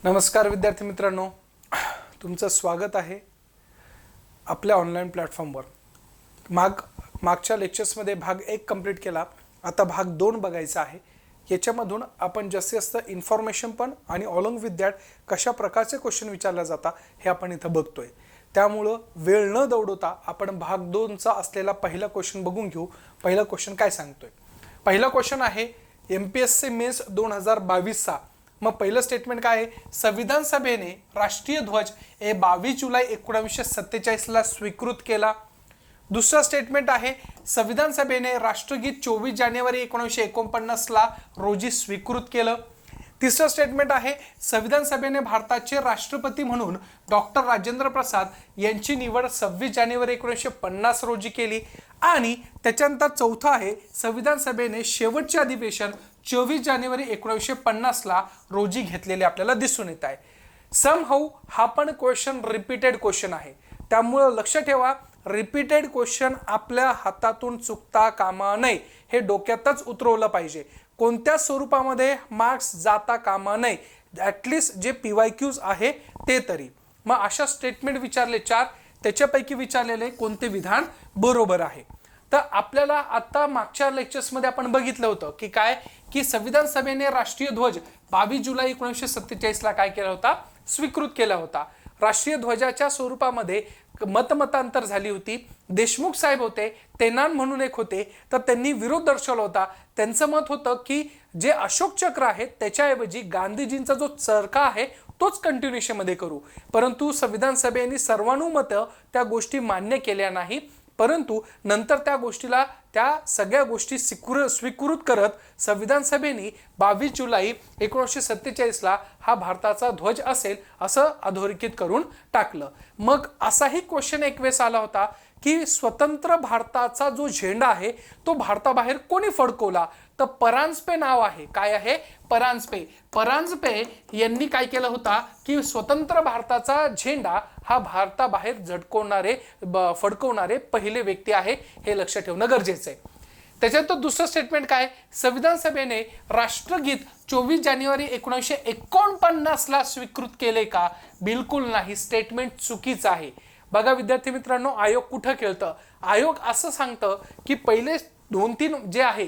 नमस्कार विद्यार्थी मित्रांनो, तुमचं स्वागत आहे आपल्या ऑनलाईन प्लॅटफॉर्मवर। मागच्या लेक्चर्समध्ये भाग 1 कंप्लीट केला, आता भाग 2 बघायचा आहे। याच्यामधून आपण जास्तीत जास्त इन्फॉर्मेशन पण आणि ऑलॉंग विथ दॅट कशा प्रकारचे क्वेश्चन विचारले जातात हे आपण इथं बघतोय। त्यामुळे वेळ न दौडवता आपण भाग 2 चा असलेला पहिला क्वेश्चन बघून घेऊ। पहिला क्वेश्चन काय सांगतोय? पहिला क्वेश्चन आहे एमपीएससी मेंस 2022 चा। मग पहिलं स्टेटमेंट काय आहे? संविधान सभेने राष्ट्रीय ध्वज 22 जुलै 1947 ला स्वीकृत केला। दुसरा स्टेटमेंट आहे संविधान सभेने राष्ट्रगीत 24 जानेवारी 1949 ला रोजी स्वीकृत केलं। तिसरं स्टेटमेंट आहे संविधान सभेने भारताचे राष्ट्रपती म्हणून डॉक्टर राजेंद्र प्रसाद यांची निवड 26 जानेवारी 1950 रोजी केली। आणि त्याच्यानंतर चौथा आहे संविधान सभेने शेवटचे अधिवेशन 24 जानेवारी 1950 ला रोजी घेतलेले आपल्याला दिसून येत आहे। समहाऊ हा पण क्वेश्चन रिपीटेड क्वेश्चन आहे, त्यामुळे लक्ष ठेवा रिपीटेड क्वेश्चन आपल्या हातातून चुकता कामा नये, हे डोक्यातच उतरवलं पाहिजे। कोणत्या स्वरूपामध्ये मार्क्स जाता कामा नये, ॲटलिस्ट जे PYQs आहे ते तरी। मग अशा स्टेटमेंट विचारले 4, त्याच्यापैकी विचारलेले कोणते विधान बरोबर आहे? तर आपल्याला आता मागच्या लेक्चर्समध्ये आपण बघितलं होतं की काय की संविधान सभेने राष्ट्रीय ध्वज 22 जुलै 1947 ला काय केला होता? स्वीकृत केला होता। राष्ट्रीय ध्वजाच्या स्वरूपामध्ये मतमतांतर झाली होती। देशमुख साहेब होते, तेनान म्हणून एक होते, तर त्यांनी विरोध दर्शवला होता। त्यांचं मत होतं की जे अशोक चक्र आहे त्याच्याऐवजी गांधीजींचा जो चरखा आहे तोच कंटिन्यूशन मध्ये करू। परंतु संविधान सभेने सर्वानुमत त्या गोष्टी मान्य केल्या नाही, परंतु नंतर त्या सगळ्या गोष्टी स्वीकृत करत संविधान सभेने 22 जुलै 1947 ला हा भारताचा ध्वज असेल असं अधोरेखित करून टाकलं। मग असाही क्वेश्चन एक वेळेस आला होता की स्वतंत्र भारताचा जो झेंडा आहे तो भारताबाहेर कोणी फडकवला? तर परांजपे नाव आहे। काय आहे? परांजपे यांनी काय केलं होता की स्वतंत्र भारताचा झेंडा हा भारताबाहेर फडकवणारे पहिले व्यक्ती आहे, हे लक्ष ठेवणं गरजेचं आहे। त्याच्यानंतर दुसरं स्टेटमेंट काय? संविधान सभेने राष्ट्रगीत 24 जानेवारी 1949 ला स्वीकृत केले का? बिलकुल नाही, स्टेटमेंट चुकीचं आहे। बघा विद्यार्थी मित्रांनो, आयोग कुठं खेळतं? आयोग असं सांगतं की पहिले 2-3 जे आहे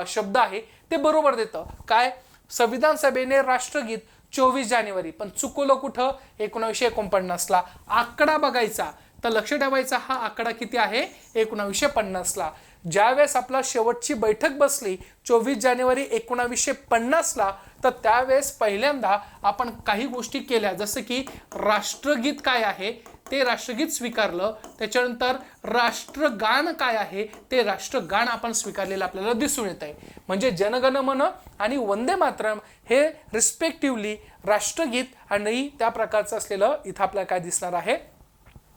शब्द आहे ते बरोबर देतं। काय? संविधान सभेने राष्ट्रगीत 24 जानेवारी, पण चुकवलं कुठं? 1949 ला। आकडा बघायचा तर लक्ष ठेवायचा, हा आकडा किती आहे? 1950 ला। ज्यावेळेस आपला शेवटची बैठक बसली 24 जानेवारी 1950 ला, तर त्यावेळेस पहिल्यांदा आपण काही गोष्टी केल्या, जसं की राष्ट्रगीत काय आहे ते राष्ट्रगीत स्वीकारलं। त्याच्यानंतर राष्ट्रगान काय आहे ते राष्ट्रगान आपण स्वीकारलेलं आपल्याला दिसून येत आहे। म्हणजे जनगण मन आणि वंदे मातरम हे रिस्पेक्टिव्हली राष्ट्रगीत आणि त्या प्रकारचं असलेलं इथं आपल्याला काय दिसणार आहे?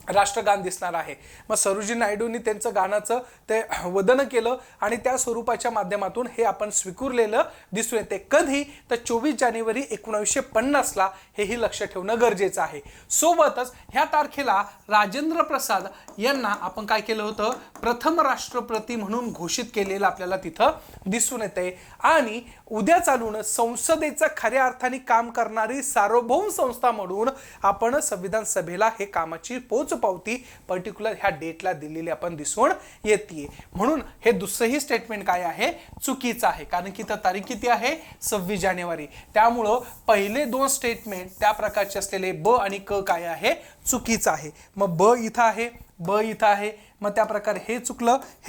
राष्ट्रगान दिसणार आहे। मग सरोजिनी नायडूंनी त्यांचं गाण्याचं ते वदन केलं आणि त्या स्वरूपाच्या माध्यमातून हे आपण स्वीकारलेलं दिसून येते। कधी? तर 24 जानेवारी 1950 ला, हेही लक्ष ठेवणं गरजेचं आहे। सोबतच ह्या तारखेला राजेंद्र प्रसाद यांना आपण काय केलं होतं? प्रथम राष्ट्रपती म्हणून घोषित केलेलं आपल्याला तिथं दिसून येते। आणि उद्या चालून संसदेचं खऱ्या अर्थाने काम करणारी सार्वभौम संस्था म्हणून आपण संविधान सभेला हे कामाची पोचपावती पर्टिक्युलर ह्या डेटला दिलेली आपण दिसून येते। म्हणून हे दुसरंही स्टेटमेंट काय आहे? चुकीचं आहे, कारण की तर तारीख किती आहे? 26 जानेवारी। त्यामुळं पहिले 2 स्टेटमेंट त्या प्रकारचे असलेले ब आणि क काय आहे? चुकीचं आहे। मग ब इथं आहे, ब इथं आहे, मग त्या प्रकारे हे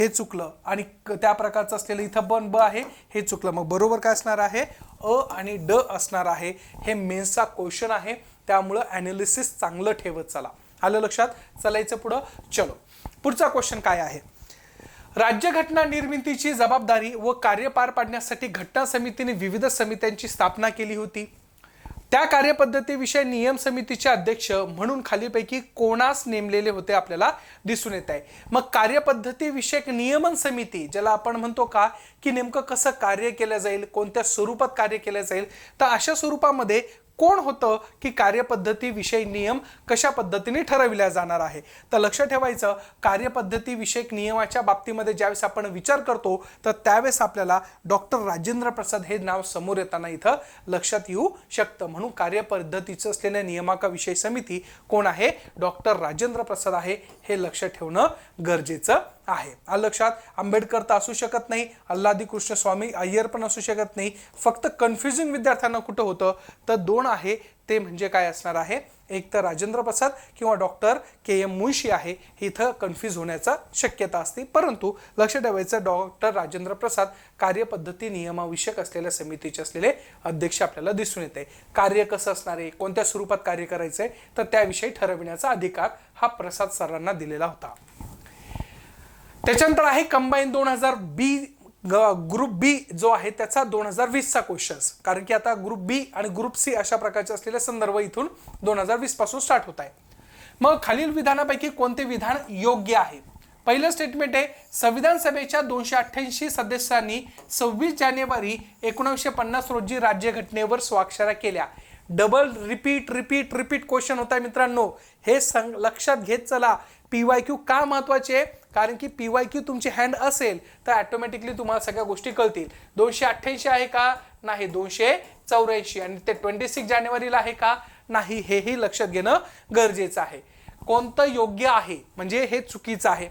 चुकलं आणि त्या प्रकारचं असलेलं इथं ब आहे, हे चुकलं। मग बरोबर काय असणार आहे? अ आणि ड असणार आहे। हे मेन्सचा क्वेश्चन आहे, त्यामुळं ॲनालिसिस चांगलं ठेवत चला। आलं लक्षात? चालायचं पुढं। चलो, पुढचा क्वेश्चन काय आहे? राज्यघटना निर्मितीची जबाबदारी व कार्य पार पाडण्यासाठी घटना समितीने विविध समित्यांची स्थापना केली होती। त्या कार्यपद्धतीविषयी नियम समितीचे अध्यक्ष म्हणून खालीपैकी कोणास नेमलेले होते आपल्याला दिसून येत आहे। मग कार्यपद्धतीविषयक नियमन समिती ज्याला आपण म्हणतो का की नेमकं कसं कार्य केलं जाईल, कोणत्या स्वरूपात कार्य केलं जाईल, तर अशा स्वरूपामध्ये कोण होतं की कार्यपद्धतीविषयी नियम कशा पद्धतीने ठरविल्या जाणार आहे. तर लक्ष ठेवायचं, कार्यपद्धती विषयक नियमाच्या बाबतीमध्ये ज्यावेळेस आपण विचार करतो तर त्यावेळेस आपल्याला डॉक्टर राजेंद्र प्रसाद हे नाव समोर येताना इथं लक्षात येऊ शकतं. म्हणून कार्यपद्धतीचं असलेल्या नियामकाविषयी समिती कोण आहे, डॉक्टर राजेंद्र प्रसाद आहे, हे लक्ष ठेवणं गरजेचं आहे. लक्षात, आंबेडकर तर असू शकत नाही, अल्लादी कृष्ण स्वामी अय्यर पण असू शकत नाही. फक्त कन्फ्युजिंग विद्यार्थ्यांना कुठं होतं तर दोन आहे, ते म्हणजे काय असणार आहे, एक तर राजेंद्र प्रसाद किंवा डॉक्टर के.एम. मुळशी आहे, इथं कन्फ्यूज होण्याचा शक्यता असते. परंतु लक्ष ठेवायचं, डॉक्टर राजेंद्र प्रसाद कार्यपद्धती नियमाविषयक असलेल्या समितीचे असलेले अध्यक्ष आपल्याला दिसून येते. कार्य कसं असणार आहे, कोणत्या स्वरूपात कार्य करायचंय तर त्याविषयी ठरविण्याचा अधिकार हा प्रसाद सरांना दिलेला होता. त्याच्यानंतर आहे कंबाईन 2020 ग्रुप बी जो आहे त्याचा 2020चा क्वेश्चन्स, कारण की आता ग्रुप बी आणि ग्रुप सी अशा प्रकारचे असलेले संदर्भ इथून 2020 पासून स्टार्ट होत आहे. मग खालील विधानापैकी कोणते विधान योग्य आहे. पहिलं स्टेटमेंट आहे, संविधान सभेच्या 288 सदस्यांनी 26 जानेवारी 1950 रोजी राज्यघटनेवर स्वाक्षऱ्या केल्या. Double repeat repeat repeat question होता मित्रांनो, हे लक्षात घेत चला. PYQ का महत्वाचे आहे, कारण की PYQ तुमची हँड असेल तर ऑटोमॅटिकली तुम्हाला सगळ्या गोष्टी कळतील. 288 आहे का, नाही 284, आणि ते 26 जानेवारीला आहे का, नाही, हेही लक्षात घेणं गरजेचं आहे. कोणतं योग्य आहे म्हणजे हे चुकीचं आहे.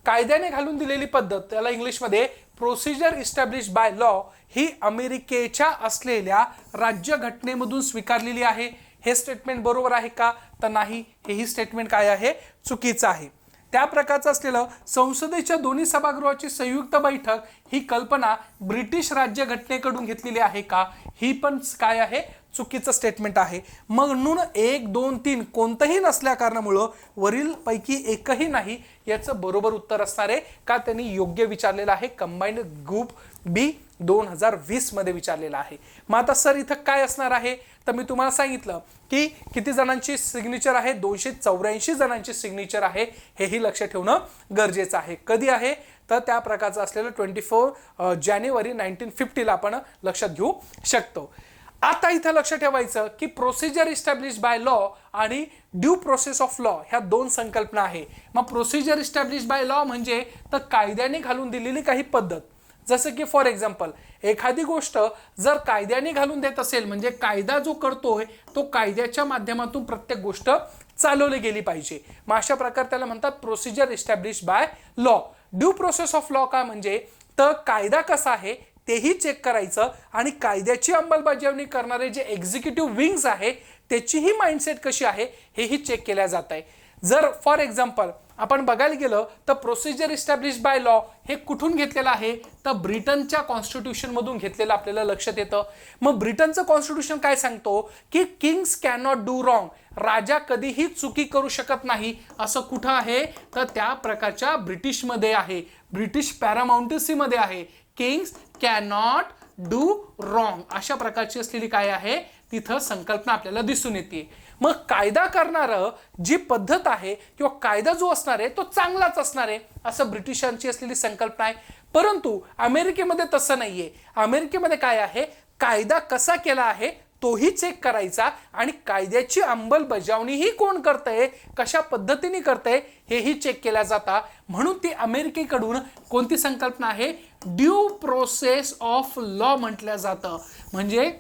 कायद्याने घालून दिलेली पद्धत, त्याला इंग्लिशमध्ये प्रोसिजर इस्टॅब्लिश बाय लॉ, ही अमेरिकेच्या असलेल्या राज्यघटनेमधून स्वीकारलेली आहे. हे स्टेटमेंट बरोबर आहे का, तर नाही, हेही स्टेटमेंट काय आहे, चुकीचं आहे. त्या प्रकारचं असलेलं संसदेच्या दोन्ही सभागृहाची संयुक्त बैठक ही कल्पना ब्रिटिश राज्यघटनेकडून घेतलेली आहे का, ही पण काय आहे, चुकीचं स्टेटमेंट आहे. म्हणून 1, 2, 3 कोणतंही नसल्या कारणामुळं वरील पैकी एकही नाही याचं बरोबर उत्तर असणार आहे. का, त्यांनी योग्य विचारलेलं आहे. कंबाईंड ग्रुप बी 2020 मध्ये विचारलेला आहे. मग आता सर इथं काय असणार आहे, तर मी तुम्हाला सांगितलं की किती जणांची सिग्नेचर आहे, 284 जणांची सिग्नेचर आहे, हेही लक्ष ठेवणं गरजेचं आहे. कधी आहे तर त्या प्रकारचं असलेलं 24 जानेवारी 1950ला आपण लक्षात घेऊ शकतो. आता इथं लक्ष ठेवायचं की प्रोसिजर इस्टॅब्लिश बाय लॉ आणि ड्यू प्रोसेस ऑफ लॉ ह्या दोन संकल्पना आहे. मग प्रोसिजर इस्टॅब्लिश बाय लॉ म्हणजे तर कायद्याने घालून दिलेली काही पद्धत, जसं की फॉर एक्झाम्पल एखादी गोष्ट जर कायद्याने घालून देत असेल म्हणजे कायदा जो करतोय तो कायद्याच्या माध्यमातून प्रत्येक गोष्ट चालवली गेली पाहिजे. मग अशा प्रकारे त्याला म्हणतात procedure establish by law. Due process of law काय म्हणजे तर कायदा कसा आहे तेही चेक करायचं आणि कायद्याची अंमलबजावणी करणारे जे एक्झिक्युटिव्ह विंग्स आहे त्याचीही माइंडसेट कशी आहे हेही चेक केल्या जात आहे. जर फॉर एक्झाम्पल आपण बघायला गेलं तर प्रोसिजर इस्टॅब्लिश बाय लॉ हे कुठून घेतलेलं आहे तर ब्रिटनच्या कॉन्स्टिट्यूशन मधून घेतलेलं आपल्याला लक्षात येतं. मग ब्रिटनचं कॉन्स्टिट्यूशन काय सांगतो की kings can not do wrong, राजा कधीही चुकी करू शकत नाही, असं कुठं आहे तर त्या प्रकारच्या ब्रिटिशमध्ये आहे, ब्रिटिश पॅरामाउंटसीमध्ये आहे. Kings can not do wrong अशा प्रकारची असलेली काय आहे तिथं संकल्पना आपल्याला दिसून येते. मग कायदा करणारं जी पद्धत आहे किंवा कायदा जो असणार आहे तो चांगलाच असणार आहे असं ब्रिटिशांची असलेली संकल्पना आहे. परंतु अमेरिकेमध्ये तसं नाहीये. अमेरिकेमध्ये काय आहे, कायदा कसा केला आहे तोही चेक करायचा आणि कायद्याची अंमलबजावणीही कोण करतंय, कशा पद्धतीने करतंय हेही चेक केल्या जाता. म्हणून ती अमेरिकेकडून कोणती संकल्पना आहे, ड्यू प्रोसेस ऑफ लॉ म्हटलं जातं. म्हणजे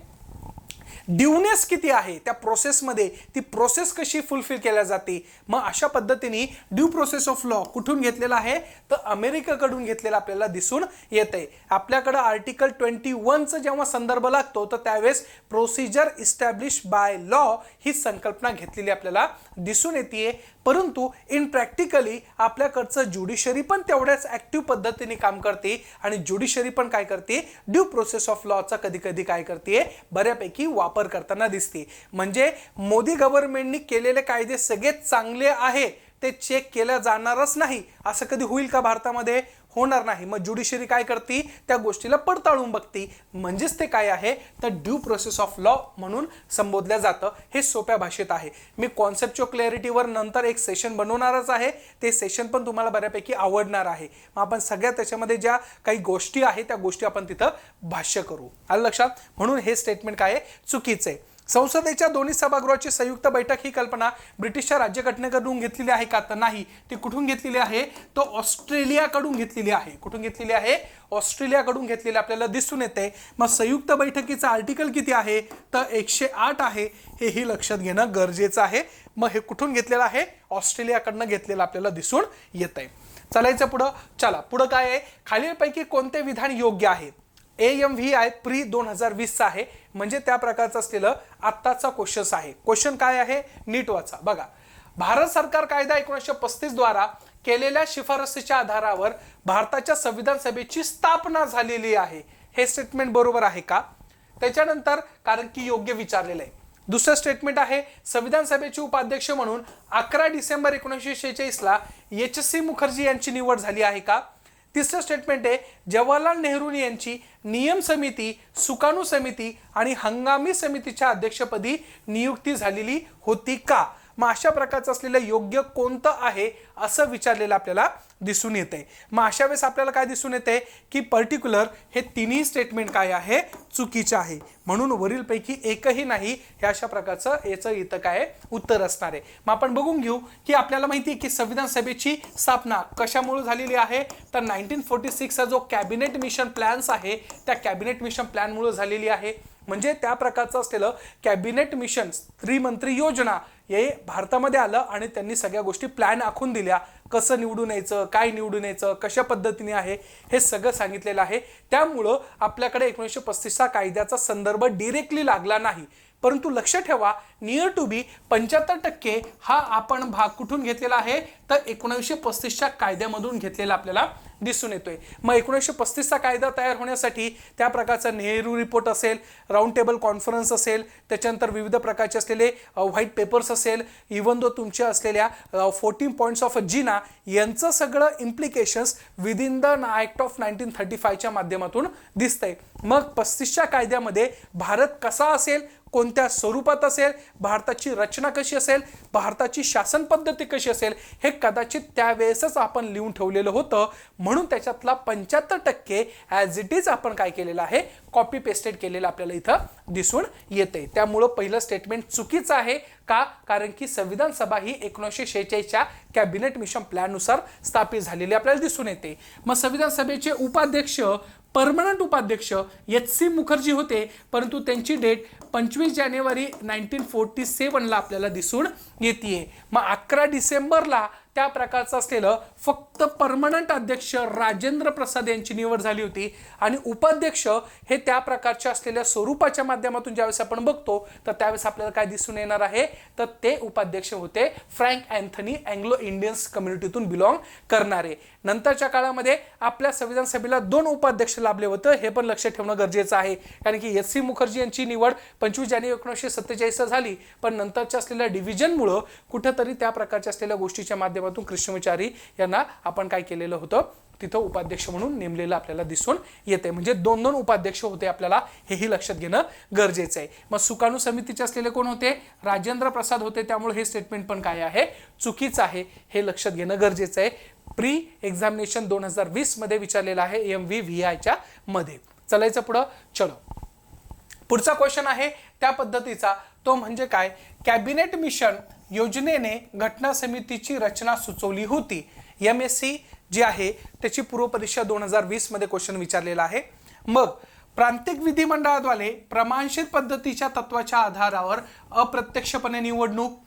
ड्यूनेस किती आहे त्या प्रोसेसमध्ये, ती प्रोसेस कशी फुलफिल केल्या जाते. मग अशा पद्धतीने ड्यू प्रोसेस ऑफ लॉ कुठून घेतलेला आहे तर अमेरिकेकडून घेतलेला आपल्याला दिसून येते. आपल्याकडे आर्टिकल 21चा जेव्हा संदर्भ लागतो तर त्यावेळेस प्रोसिजर इस्टॅब्लिश बाय लॉ ही संकल्पना घेतलेली आपल्याला दिसून येते. परंतु इन प्रॅक्टिकली आपल्याकडचं ज्युडिशरी पण तेवढ्याच ऍक्टिव्ह पद्धतीने काम करते आणि ज्युडिशरी पण काय करते, ड्यू प्रोसेस ऑफ लॉचा कधी कधी काय करते, बऱ्यापैकी वापर करताना दिसते. म्हणजे मोदी गव्हर्नमेंटनी केलेले कायदे सगळेच चांगले आहे ते चेक केल्या जाणारच नाही असं कधी होईल का भारतामध्ये, होणार नाही. मग ज्युडिशरी काय करते, त्या गोष्टीला पडताळून बघते. म्हणजेच ते काय आहे तर ड्यू प्रोसेस ऑफ लॉ म्हणून संबोधल्या जातं. हे सोप्या भाषेत आहे. मी कॉन्सेप्च्युअल क्लॅरिटीवर नंतर एक सेशन बनवणारच आहे, ते सेशन पण तुम्हाला बऱ्यापैकी आवडणार आहे. मग आपण सगळ्या त्याच्यामध्ये ज्या काही गोष्टी आहेत त्या गोष्टी आपण तिथं भाष्य करू. आलं लक्षात. म्हणून हे स्टेटमेंट काय आहे, चुकीचं आहे. संसदेच्या दोन्ही सभागृहाची संयुक्त बैठक ही कल्पना ब्रिटिशच्या राज्यघटनेकडून घेतलेली आहे का? तर नाही, ती कुठून घेतलेली आहे? तो ऑस्ट्रेलियाकडून घेतलेली आहे. कुठून घेतलेली आहे? ऑस्ट्रेलियाकडून घेतलेली आपल्याला दिसून येते. मग संयुक्त बैठकीचा आर्टिकल किती आहे? तर 108 आहे. हेही लक्षात घेणं गरजेचं आहे. मग हे कुठून घेतलेलं आहे? ऑस्ट्रेलियाकडनं घेतलेलं आपल्याला दिसून येत आहे. चालायचं पुढं. चला पुढं काय आहे? खालीलपैकी कोणते विधान योग्य आहे? AMVI प्री 2020 चा आहे, म्हणजे त्या प्रकारचं असलेलं आत्ताचा क्वेश्चन आहे. क्वेश्चन काय आहे? नीट वाचा बघा. भारत सरकार कायदा 1935 द्वारा केलेल्या शिफारसीच्या आधारावर भारताच्या संविधान सभेची स्थापना झालेली आहे. हे स्टेटमेंट बरोबर आहे का? त्याच्यानंतर कारण की योग्य विचारलेलं आहे. दुसरं स्टेटमेंट आहे संविधान सभेचे उपाध्यक्ष म्हणून 11 डिसेंबर 1946 ला HC मुखर्जी यांची निवड झाली आहे का? तिसरं स्टेटमेंट आहे जवाहरलाल नेहरू यांची नियम समिती, सुकाणू समिती आणि हंगामी समितीच्या अध्यक्षपदी नियुक्ती झालेली होती का? मग अशा प्रकारचं असलेलं योग्य कोणतं आहे असं विचारलेलं आपल्याला दिसून येते. मग अशा वेळेस आपल्याला काय दिसून येते की पर्टिक्युलर हे तिन्ही स्टेटमेंट काय आहे? चुकीचे आहे. म्हणून वरीलपैकी एकही नाही हे अशा प्रकारचं याचं इथं काय उत्तर असणार आहे. मग आपण बघून घेऊ की आपल्याला माहिती आहे की संविधान सभेची स्थापना कशामुळे झालेली आहे? तर 1946 चा जो कॅबिनेट मिशन प्लॅन्स आहे त्या कॅबिनेट मिशन प्लॅनमुळे झालेली आहे. म्हणजे त्या प्रकारचं असलेलं कॅबिनेट मिशन त्रिमंत्री योजना हे भारतामध्ये आलं आणि त्यांनी सगळ्या गोष्टी प्लॅन आखून दिल्या. कसं निवडून यायचं, काय निवडून यायचं, कशा पद्धतीने आहे हे सगळं सांगितलेलं आहे. त्यामुळं आपल्याकडे 1935 चा कायद्याचा संदर्भ डिरेक्टली लागला नाही. परंतु लक्ष ठेवा नियर टू बी 75% हा आपण भाग कुठून घेतलेला आहे? तर 1935 च्या कायद्यामधून घेतलेला आपल्याला दिसून येतोय. मग 1935 चा कायदा तयार होण्यासाठी त्या प्रकारचा नेहरू रिपोर्ट असेल, राऊंड टेबल कॉन्फरन्स असेल, त्याच्यानंतर विविध प्रकारचे असलेले व्हाईट पेपर्स असेल, इव्हन दो तुमच्या असलेल्या 14 पॉईंट्स ऑफ जिना यांचं सगळं implications within the act of 1935 च्या माध्यमातून दिसतंय. मग 35 च्या कायद्यामध्ये भारत कसा असेल, कोणत्या स्वरूपात असेल, भारताची रचना कशी असेल, भारताची शासन पद्धती कशी असेल हे कदाचित त्यावेळेसच आपण लिहून ठेवलेलं होतं. म्हणून त्याच्यातला 75% ॲज इट इज आपण काय केलेलं आहे? कॉपी पेस्टेड केलेलं आपल्याला इथं दिसून येते. त्यामुळं पहिलं स्टेटमेंट चुकीचं आहे का? कारण की संविधान सभा ही 1946 च्या कॅबिनेट मिशन प्लॅननुसार स्थापित झालेली आपल्याला दिसून येते. मग संविधान सभेचे उपाध्यक्ष परमनंट उपाध्यक्ष HC मुखर्जी होते, परंतु त्यांची डेट 25 जानेवारी 1947 ला आपल्याला दिसून येते. मग 11 डिसेंबरला त्या प्रकारचं असलेलं फक्त परमनंट अध्यक्ष राजेंद्र प्रसाद यांची निवड झाली होती आणि उपाध्यक्ष हे त्या प्रकारच्या असलेल्या स्वरूपाच्या माध्यमातून ज्यावेळेस आपण बघतो तर त्यावेळेस आपल्याला काय दिसून येणार आहे? तर ते उपाध्यक्ष होते फ्रँक अँथनी अँग्लो इंडियन्स कम्युनिटीतून बिलॉंग करणारे. नंतरच्या काळामध्ये आपल्या संविधान सभेला 2 उपाध्यक्ष लाभले होते. हे पण लक्षात ठेवणं गरजेचं आहे कारण की HC मुखर्जी यांची निवड 25 जानेवारी 1947 ला झाली, पण नंतरच्या असलेल्या डिव्हिजनमुळं कुठेतरी त्या प्रकारच्या असलेल्या गोष्टीच्या माध्यमातून कृष्णमाचारी यांना आपण काय केलेलं होतं? तिथं उपाध्यक्ष म्हणून नेमलेलं आपल्याला दिसून येते. म्हणजे 2 उपाध्यक्ष होते आपल्याला हेही लक्षात घेणं गरजेचं आहे. मग सुकाणू समितीचे असलेले कोण होते? राजेंद्र प्रसाद होते. त्यामुळे हे स्टेटमेंट पण काय आहे? चुकीचं आहे. हे लक्षात घेणं गरजेचं आहे. प्री एक्झामिनेशन 2020 मध्ये विचारलेलं आहे AMVI च्या मध्ये. चलायचं पुढं. चलो पुढचा क्वेश्चन आहे त्या पद्धतीचा, तो म्हणजे काय? कॅबिनेट मिशन योजनेने घटना समितीची रचना सुचवली होती. MSc जी आहे त्याची पूर्व परीक्षा 2020 मध्ये क्वेश्चन विचारलेला आहे. मग प्रांतिक विधिमंडळाद्वारे प्रमाणशीर पद्धतीच्या तत्वाच्या आधारावर अप्रत्यक्षपणे निवडणूक,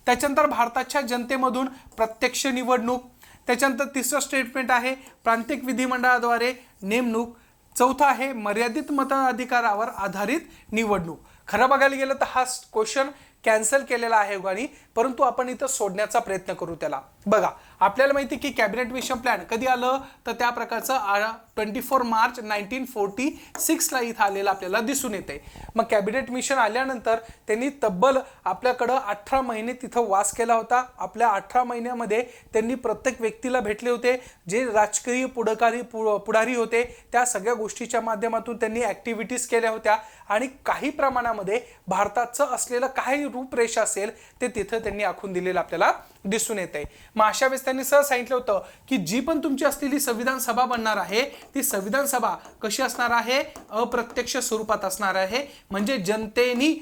त्याच्यानंतर भारताच्या जनतेमधून प्रत्यक्ष निवडणूक, त्याच्यानंतर तिसरं स्टेटमेंट आहे प्रांतिक विधिमंडळाद्वारे नेमणूक, चौथा आहे मर्यादित मताधिकारावर आधारित निवडणूक. खरं बघायला गेलं तर हा क्वेश्चन कॅन्सल केलेला आहे योगाने, परंतु आपण इथं सोडण्याचा प्रयत्न करू त्याला. बघा आपल्याला माहिती की कॅबिनेट मिशन प्लॅन कधी आलं तर त्या प्रकारचं 24 मार्च 1946 ला इथं आलेलं आपल्याला दिसून येते. मग कॅबिनेट मिशन आल्यानंतर त्यांनी तब्बल आपल्याकडं 18 महिने तिथं वास केला होता. आपल्या 18 महिन्यामध्ये त्यांनी प्रत्येक व्यक्तीला भेटले होते, जे राजकीय पुढारी होते त्या सगळ्या गोष्टीच्या माध्यमातून त्यांनी ऍक्टिव्हिटीज केल्या होत्या आणि काही प्रमाणामध्ये भारताचं असलेलं काही रूपरेषा असेल ते तिथं त्यांनी आखून दिलेलं आपल्याला दिसून येते। मग अशा वेळेस त्यांनी सहज सांगितलं होतं की जी पण तुमची असलेली संविधान सभा बनणार आहे ती संविधान सभा कशी असणार आहे, अप्रत्यक्ष स्वरूपात असणार आहे। म्हणजे जनतेने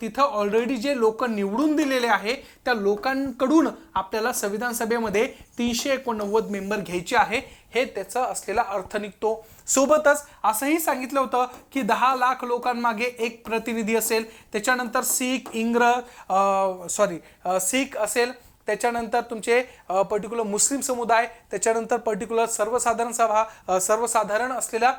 तिथं ऑलरेडी जे लोक निवडून दिलेले आहे त्या लोकांकडून आपल्याला संविधान सभेमध्ये 389 मेंबर घ्यायचे आहे, हे त्याचा असलेला अर्थ निघतो। सोबतच असंही सांगितलं होतं की 10 लाख लोकांमागे एक प्रतिनिधी असेल, त्याच्यानंतर सीख असेल, त्याच्यानंतर तुमचे पर्टिक्युलर मुस्लिम समुदाय, त्याच्यानंतर पर्टिक्युलर सर्वसाधारण असलेला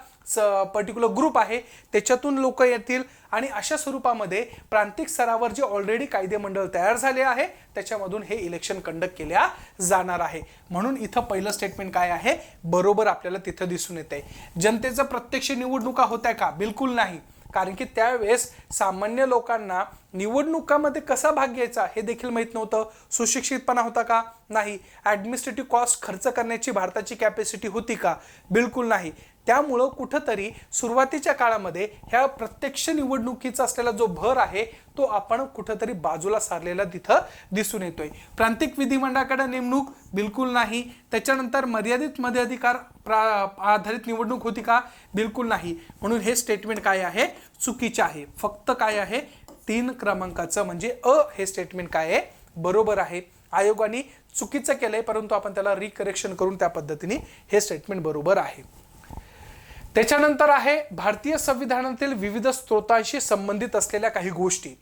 पर्टिक्युलर ग्रुप आहे त्याच्यातून लोक येतील आणि अशा स्वरूपामध्ये प्रांतिक स्तरावर जे ऑलरेडी कायदेमंडळ तयार झाले आहे त्याच्यामधून हे इलेक्शन कंडक्ट केल्या जाणार आहे। म्हणून इथं पहिलं स्टेटमेंट काय आहे, बरोबर आपल्याला तिथं दिसून येते। जनतेचं प्रत्यक्ष निवडणुका होत्या का? बिलकुल नाही, कारण की त्यावेळेस सामान्य लोकांना निवडणुकामध्ये कसा भाग घ्यायचा हे देखील माहित नव्हतं। सुशिक्षितपणा होता का? नाही। ॲडमिनिस्ट्रेटिव्ह कॉस्ट खर्च करण्याची भारताची कॅपॅसिटी होती का? बिलकुल नाही। त्यामुळं कुठंतरी सुरुवातीच्या काळामध्ये ह्या प्रत्यक्ष निवडणुकीचा असलेला जो भर आहे तो आपण कुठंतरी बाजूला सारलेला तिथं दिसून येतोय। प्रांतिक विधिमंडळाकडे नेमणूक? बिलकुल नाही। त्याच्यानंतर मर्यादित मताधिकार आधारित निवडणूक होती का? बिलकुल नाही। म्हणून हे स्टेटमेंट काय आहे, चुकीचे आहे। फक्त काय आहे, 3 क्रमांकाचं म्हणजे हे स्टेटमेंट काय आहे, बरोबर आहे। आयोगाने चुकीचं केलंय परंतु आपण त्याला रिकरेक्शन करून त्या पद्धतीने हे स्टेटमेंट बरोबर आहे। त्याच्यानंतर आहे भारतीय संविधानातील विविध स्त्रोतांशी संबंधित असलेल्या काही गोष्टी।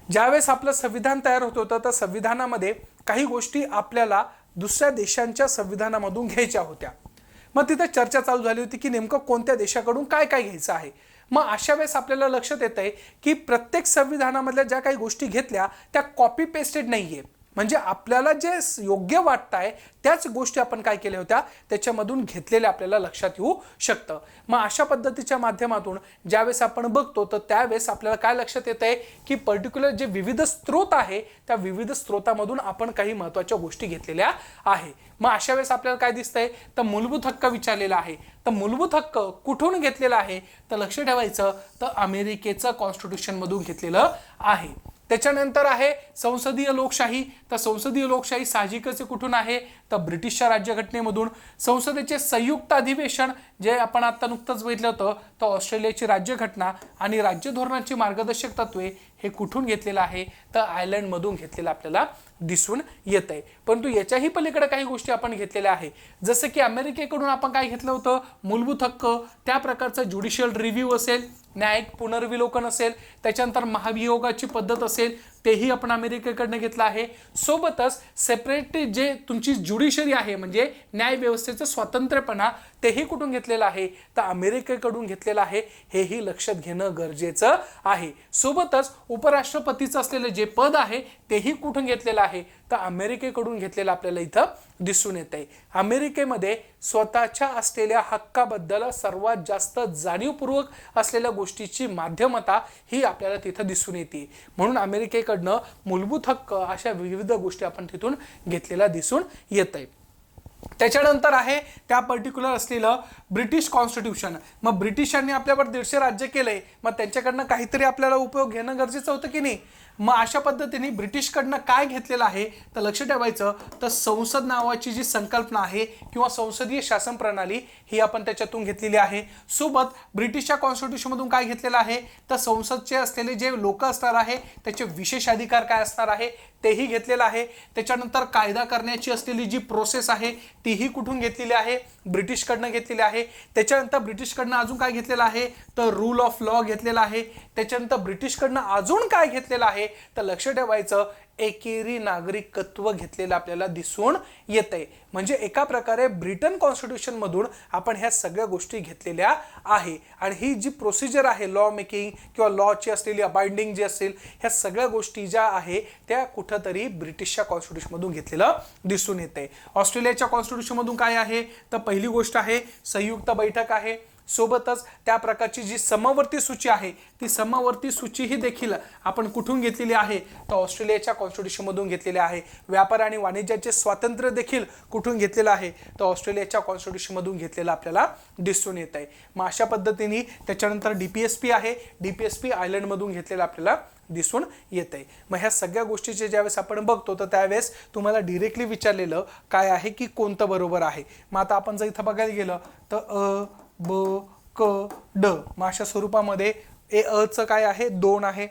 ज्यावेळेस आपलं संविधान तयार होत होतं तर संविधानामध्ये काही गोष्टी आपल्याला दुसऱ्या देशांच्या संविधानामधून घ्यायच्या होत्या। मग तिथे चर्चा चालू झाली होती की नेमकं कोणत्या देशाकडून काय काय घ्यायचं आहे। मग अशा वेळेस आपल्याला लक्षात येतंय की प्रत्येक संविधानामधल्या ज्या काही गोष्टी घेतल्या त्या कॉपी पेस्टेड नाहीये, म्हणजे आपल्याला जे योग्य वाटतंय त्याच गोष्टी आपण काय केल्या होत्या त्याच्यामधून घेतलेल्या आपल्याला लक्षात येऊ शकतं। मग अशा पद्धतीच्या माध्यमातून ज्यावेळेस आपण बघतो तर त्यावेळेस आपल्याला काय लक्षात येतंय की पर्टिक्युलर जे विविध स्त्रोत आहे त्या विविध स्त्रोतामधून आपण काही महत्त्वाच्या गोष्टी घेतलेल्या आहे। मग अशा वेळेस आपल्याला काय दिसतंय तर मूलभूत हक्क विचारलेला आहे। तर मूलभूत हक्क कुठून घेतलेला आहे तर लक्ष ठेवायचं तर अमेरिकेचं कॉन्स्टिट्यूशन मधून घेतलेलं आहे। त्याच्यानंतर आहे संसदीय लोकशाही। तर संसदीय लोकशाही साहजिकच कुठून आहे तर ब्रिटिशच्या राज्यघटनेमधून। संसदेचे संयुक्त अधिवेशन जे आपण आता नुकतंच बघितलं होतं तर ऑस्ट्रेलियाची राज्यघटना आणि राज्य धोरणाची मार्गदर्शक तत्वे हे कुठून घेतलेलं आहे तर आयर्लंड मधून घेतलेलं आपल्याला दिसून येत आहे। परंतु याच्याही पलीकडे काही गोष्टी आपण घेतलेल्या आहे, जसं की अमेरिकेकडून आपण काय घेतलं होतं, मूलभूत हक्क, त्या प्रकारचं ज्युडिशियल रिव्ह्यू असेल, न्यायिक पुनर्विलोकन असेल, त्याच्यानंतर महाभियोगाची पद्धत असेल तेही आपण अमेरिकेकडनं घेतलं आहे। सोबतच सेपरेट जे तुमची ज्युडिशरी आहे म्हणजे न्याय व्यवस्थेचं स्वातंत्र्यपणा तेही कुठून घेतलेलं आहे तर अमेरिकेकडून घेतलेलं आहे, हेही लक्षात घेणं गरजेचं आहे। सोबतच उपराष्ट्रपतीचं असलेलं जे पद आहे तेही कुठून घेतलेलं आहे तर अमेरिकेकडून घेतलेलं आपल्याला इथं दिसून येत आहे। अमेरिकेमध्ये स्वतःच्या असलेल्या हक्काबद्दल सर्वात जास्त जाणीवपूर्वक असलेल्या गोष्टीची माध्यमता ही आपल्याला तिथं दिसून येते। म्हणून अमेरिकेकडनं मूलभूत हक्क अशा विविध गोष्टी आपण तिथून घेतलेल्या दिसून येत आहे। त्याच्यानंतर आहे त्या पर्टिक्युलर असलेलं ब्रिटिश कॉन्स्टिट्यूशन। मग ब्रिटिशांनी आपल्यावर 150 राज्य केले, मग त्यांच्याकडनं काहीतरी आपल्याला उपयोग घेणं गरजेचं होतं की नाही। मग अशा पद्धतीने ब्रिटिशकडनं काय घेतलेलं आहे तर लक्ष ठेवायचं तर संसद नावाची जी संकल्पना आहे किंवा संसदीय शासन प्रणाली ही आपण त्याच्यातून घेतलेली आहे। सोबत ब्रिटिशच्या कॉन्स्टिट्यूशन मधून काय घेतलेलं आहे तर संसदचे असलेले जे लोक असणार आहे त्याचे विशेष अधिकार काय असणार आहे तेही घेतलेलं आहे। त्याच्यानंतर कायदा करण्याची असलेली जी प्रोसेस आहे तीही कुठून घेतलेली आहे, ब्रिटिशकडनं घेतलेली आहे। त्याच्यानंतर ब्रिटिशकडनं अजून काय घेतलेलं आहे तर रूल ऑफ लॉ घेतलेला आहे। त्याच्यानंतर ब्रिटिशकडनं अजून काय घेतलेलं आहे तर लक्ष ठेवायचं एकेरी नागरिकत्व घेतलेलं आपल्याला दिसून येतंय। म्हणजे एका प्रकारे ब्रिटन कॉन्स्टिट्यूशन मधून आपण ह्या सगळ्या गोष्टी घेतलेल्या आहे आणि ही जी प्रोसिजर आहे लॉ मेकिंग किंवा लॉची असलेली अबाइंडिंग जे असेल ह्या सगळ्या गोष्टी ज्या आहे त्या कुठंतरी ब्रिटिशच्या कॉन्स्टिट्यूशन मधून घेतलेलं दिसून येते। ऑस्ट्रेलियाच्या कॉन्स्टिट्यूशन मधून काय आहे तर पहिली गोष्ट आहे संयुक्त बैठक आहे। सोबतच त्या प्रकारची जी समवर्ती सूची आहे ती समवर्ती सूची ही देखील आपण कुठून घेतलेली आहे तर ऑस्ट्रेलियाच्या कॉन्स्टिट्यूशन मधून घेतलेली आहे. व्यापार आणि वाणिज्याचे स्वातंत्र्य देखील कुठून घेतलेलं आहे तर ऑस्ट्रेलियाच्या कॉन्स्टिट्यूशन मधून घेतलेलं आपल्याला दिसून येत आहे. मग अशा पद्धतीने त्याच्यानंतर डीपीएसपी आहे, डीपीएसपी आयर्लंड मधून घेतलेलं आपल्याला दिसून येते. मग ह्या सगळ्या गोष्टीचे ज्यावेळेस आपण बघतो तर त्यावेळेस तुम्हाला डिरेक्टली विचारलेलं काय आहे की कोणतं बरोबर आहे. मग आता आपण जर इथं बघायला गेलं तर अ ब क ड मग अशा स्वरूपामध्ये अ चं काय आहे 2 आहे,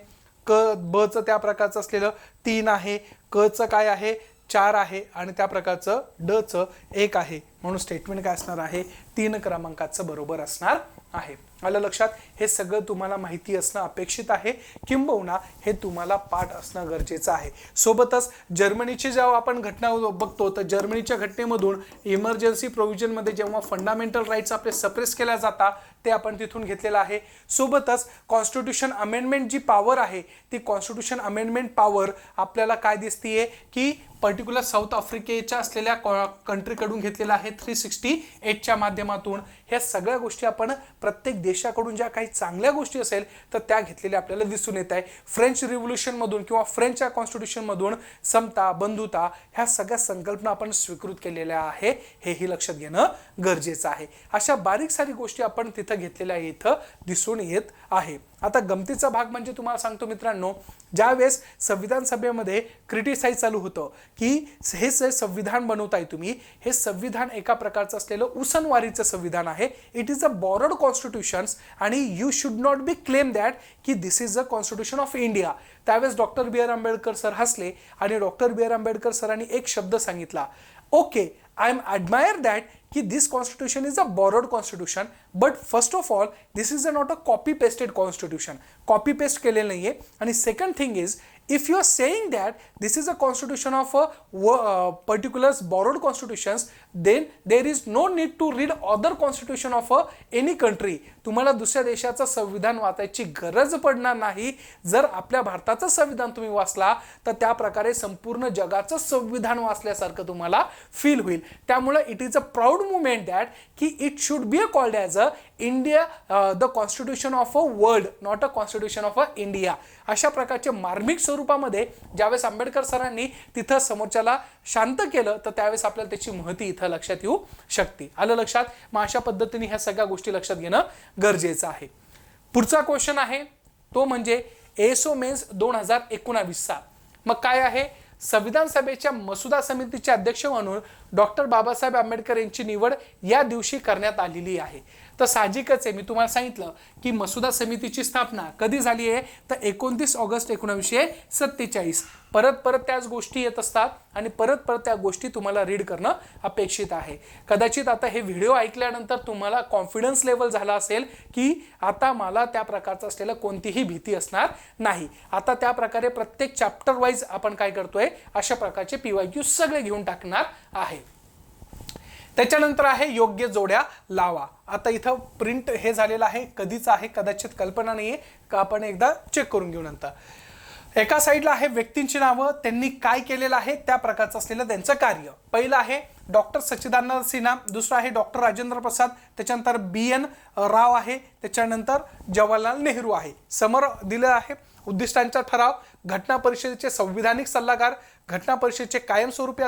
क ब चं त्या प्रकारचं असलेलं 3 आहे, क चं काय आहे 4 आहे आणि त्या प्रकारचं ड चं 1 आहे. म्हणून स्टेटमेंट काय असणार आहे 3 क्रमांकाचं बरोबर असणार आहे. आलं लक्षात. हे सगळं तुम्हाला माहिती असणं अपेक्षित आहे, किंबहुना हे तुम्हाला पाठ असणं गरजेचं आहे. सोबतच जर्मनीची जेव्हा आपण घटना बघतो तर जर्मनीच्या घटनेमधून इमर्जन्सी प्रोव्हिजनमध्ये जेव्हा फंडामेंटल राईट्स आपले सप्रेस केल्या जातात ते आपण तिथून घेतलेलं आहे. सोबतच कॉन्स्टिट्यूशन अमेंडमेंट जी पॉवर आहे ती कॉन्स्टिट्यूशन अमेंडमेंट पॉवर आपल्याला काय दिसतीये की पर्टिक्युलर साऊथ आफ्रिकेच्या असलेल्या कंट्रीकडून घेतलेला आहे 368च्या माध्यमातून. ह्या सगळ्या गोष्टी आपण प्रत्येक देशाकडून ज्या काही चांगल्या गोष्टी असेल तर त्या घेतलेल्या आपल्याला दिसून येत आहे. फ्रेंच रिव्होल्युशन मधून किंवा फ्रेंचच्या कॉन्स्टिट्यूशन मधून समता, बंधुता ह्या सगळ्या संकल्पना आपण स्वीकृत केलेल्या आहे, हेही लक्षात घेणं गरजेचं आहे. अशा बारीक सारी गोष्टी आपण तिथं घेतलेल्या इथं दिसून येत आहे. आता गमतीचा भाग म्हणजे तुम्हाला सांगतो मित्रांनो, ज्यावेळेस संविधान सभेमध्ये क्रिटिसाइज चालू होतं की हे जे संविधान बनवताय तुम्ही, हे संविधान एका प्रकारचं असलेलं उसनवारीचं संविधान आहे. It is a borrowed constitution आणि you should not be claim that की this is a constitution of India. त्यावेळेस doctor B R Ambedkar sir हसले आणि डॉक्टर बी आर आंबेडकर सरांनी एक शब्द सांगितला, okay I am admire that कि this constitution is a borrowed constitution, but first of all this is not a copy pasted constitution. Copy paste केलेलं नाहीये. आणि second thing is if you are saying that this is a constitution of a particular borrowed constitutions, then there is no need to read other constitution of any country. तुम्हाला दुसऱ्या देशाचं संविधान वाचायची गरज पडणार नाही. जर आपल्या भारताचं संविधान तुम्ही वाचला तर त्या प्रकारे संपूर्ण जगाचं संविधान वाचल्यासारखं तुम्हाला फील होईल. त्यामुळे it is a proud movement that की it should be called as a India the constitution of a world, not a constitution of a India. अशा प्रकारचे मार्मिक स्वरूपामध्ये ज्यावेळेस आंबेडकर सरांनी तिथं समोरच्याला शांत केलं तर त्यावेळेस आपल्याला त्याची महती इथं लक्षात येऊ शकते. आलं लक्षात. मग अशा पद्धतीने ह्या सगळ्या गोष्टी लक्षात घेणं गरजेचं आहे. पुढचा क्वेश्चन आहे तो म्हणजे एसओ मेन्स 2019चा. मग काय आहे, संविधान सभेच्या मसुदा समितीचे अध्यक्ष म्हणून डॉक्टर बाबासाहेब आंबेडकर यांची निवड या दिवशी करण्यात आलेली आहे. तर साहजिकच आहे, मी तुम्हाला सांगितलं की मसुदा समितीची स्थापना कधी झाली आहे तर 29 ऑगस्ट 1947. परत त्याच गोष्टी येत असतात आणि परत त्या गोष्टी तुम्हाला रीड करणं अपेक्षित आहे. कदाचित आता हे व्हिडिओ ऐकल्यानंतर तुम्हाला कॉन्फिडन्स लेवल झाला असेल की आता मला त्या प्रकारचं असलेलं कोणतीही भीती असणार नाही. आता त्या प्रकारे प्रत्येक चॅप्टर वाईज आपण काय करतोय अशा प्रकारचे PYQ सगळे घेऊन टाकणार आहे. त्याच्यानंतर आहे योग्य जोड्या लावा. आता इथं प्रिंट हे झालेलं आहे, कधीच आहे कदाचित कल्पना नाहीये का, आपण एकदा चेक करून घेऊ नंतर. एका साईडला आहे व्यक्तींची नावं, त्यांनी काय केलेलं आहे त्या प्रकारचं असलेलं त्यांचं कार्य. पहिलं आहे डॉक्टर सच्चिदानंद सिन्हा, दुसरं आहे डॉक्टर राजेंद्र प्रसाद, त्याच्यानंतर BN राव आहे, त्याच्यानंतर जवाहरलाल नेहरू आहे. समोर दिलं आहे उद्दिष्टांचा ठराव, घटना परिषदेचे संविधानिक सल्लागार, घटना परिषदेचे कायमस्वरूपी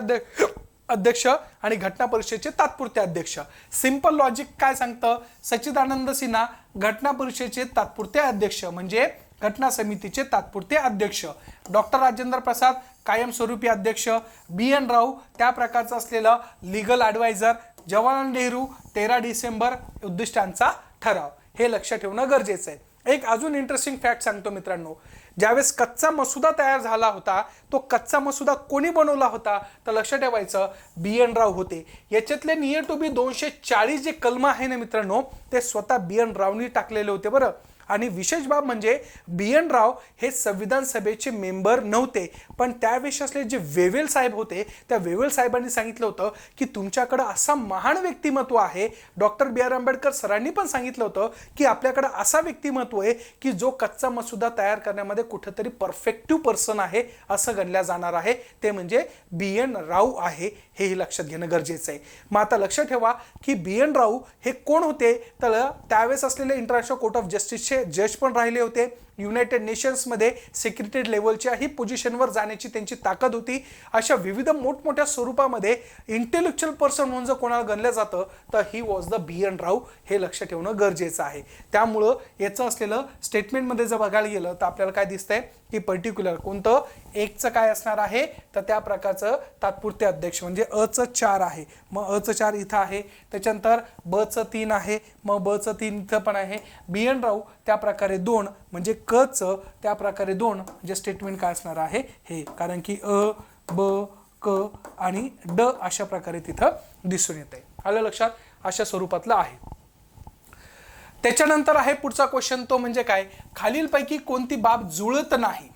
अध्यक्ष आणि घटना परिषदेचे तात्पुरते अध्यक्ष. सिंपल लॉजिक काय सांगतं, सच्चिदानंद सिन्हा घटना परिषदेचे तात्पुरते अध्यक्ष म्हणजे घटना समितीचे तात्पुरते अध्यक्ष, डॉक्टर राजेंद्र प्रसाद कायमस्वरूपी अध्यक्ष, BN राव त्या प्रकारचं असलेलं लीगल ॲडवायझर, जवाहरलाल नेहरू 13 डिसेंबर उद्दिष्टांचा ठराव. हे लक्षात ठेवणं गरजेचं आहे. एक अजून इंटरेस्टिंग फॅक्ट सांगतो मित्रांनो, ज्यावेळेस कच्चा मसुदा तयार झाला होता तो कच्चा मसुदा कोणी बनवला होता तर लक्षात ठेवायचं BN राव होते. याच्यातले नियर टू बी 240 जे कलम आहे ना मित्रांनो ते स्वतः BN रावनी टाकलेले होते. बरं, आणि विशेष बाब म्हणजे BN राव हे संविधान सभेचे मेंबर नव्हते, पण त्यावेळेस असले जे वेवेल साहेब होते त्या वेवेल साहेबांनी सांगितलं होतं की तुमच्याकडे असा महान व्यक्तिमत्व आहे. डॉक्टर BR आंबेडकर सरांनी पण सांगितलं होतं की आपल्याकडे असा व्यक्तिमत्व आहे की जो कच्चा मसुदा तयार करण्यामध्ये कुठेतरी परफेक्टिव्ह पर्सन आहे असं गणल्या जाणार आहे, ते म्हणजे BN राव आहे. हेही लक्षात घेणं गरजेचं आहे. मग आता लक्षात ठेवा की BN राव हे कोण होते, तर त्यावेळेस असलेले इंटरनॅशनल कोर्ट ऑफ जस्टिसचे जज पण राहिले होते. युनायटेड नेशन्समध्ये सेक्रेटरी लेवलच्याही पोझिशनवर जाण्याची त्यांची ताकद होती. अशा विविध मोठमोठ्या स्वरूपामध्ये इंटेलेक्च्युअल पर्सन म्हणून जर कोणाला गणलं जातं तर ही वॉज द BN राव, हे लक्ष ठेवणं गरजेचं आहे. त्यामुळं याचं असलेलं स्टेटमेंटमध्ये जर बघायला गेलं तर आपल्याला काय दिसतंय की पर्टिक्युलर कोणतं एकचं काय असणार आहे, तर त्या प्रकारचं तात्पुरते अध्यक्ष म्हणजे अचं 4 आहे. मग अचं 4 इथं आहे, त्याच्यानंतर बचं 3 आहे, मग बचं 3 इथं पण आहे. BN राव त्या प्रकारे 2 म्हणजे कचं त्या प्रकारे 2 म्हणजे स्टेटमेंट काय असणार आहे हे, कारण की अ ब क आणि ड अशा प्रकारे तिथं दिसून येते. आलं लक्षात, अशा स्वरूपातलं आहे. त्याच्यानंतर आहे पुढचा क्वेश्चन, तो म्हणजे काय, खालीलपैकी कोणती बाब जुळत नाही,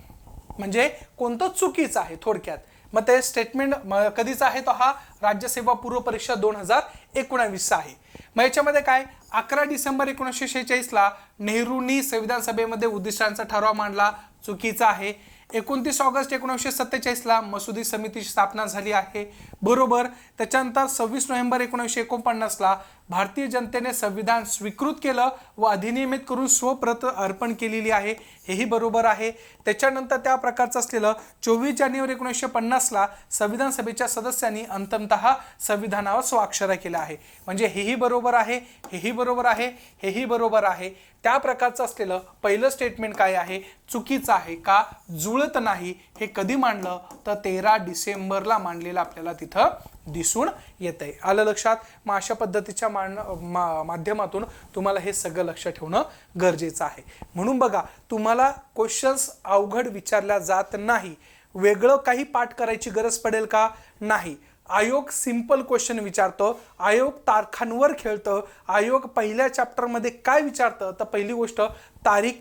म्हणजे कोणतं चुकीचं आहे थोडक्यात. मग ते स्टेटमेंट कधीचा आहे, तो हा राज्यसेवा पूर्व परीक्षा 2019 आहे. मग याच्यामध्ये काय, 11 डिसेंबर 1946ला नेहरूंनी संविधान सभेमध्ये उद्दिष्टांचा ठराव मांडला, चुकीचा आहे. 29 ऑगस्ट 1947ला मसुदी समितीची स्थापना झाली आहे, बरोबर. त्याच्यानंतर 26 नोव्हेंबर 1949ला भारतीय जनतेने संविधान स्वीकृत केलं व अधिनियमित करून स्वप्रत अर्पण केलेली आहे, हेही बरोबर आहे. त्याच्यानंतर त्या प्रकारचं असलेलं 24 जानेवारी 1950ला संविधान सभेच्या सदस्यांनी अंतिमतः संविधानावर स्वाक्षऱ्या केल्या आहे, म्हणजे हेही बरोबर आहे, हेही बरोबर आहे, हेही बरोबर आहे. त्या प्रकारचं असलेलं पहिलं स्टेटमेंट काय आहे, चुकीचं आहे. का जुळत नाही, हे कधी मांडलं तर 13 डिसेंबरला मांडलेलं आपल्याला तिथं दिसून येतंय. आलं लक्षात. मग अशा पद्धतीच्या माध्यमातून तुम्हाला हे सगळं लक्ष ठेवणं गरजेचं आहे. म्हणून बघा, तुम्हाला क्वेश्चन्स अवघड विचारल्या जात नाही, वेगळं काही पाठ करायची गरज पडेल का, नाही. आयोग सिंपल क्वेश्चन विचारतं, आयोग तारखांवर खेळतं. आयोग पहिल्या चॅप्टरमध्ये काय विचारतं, तर पहिली गोष्ट तारीख,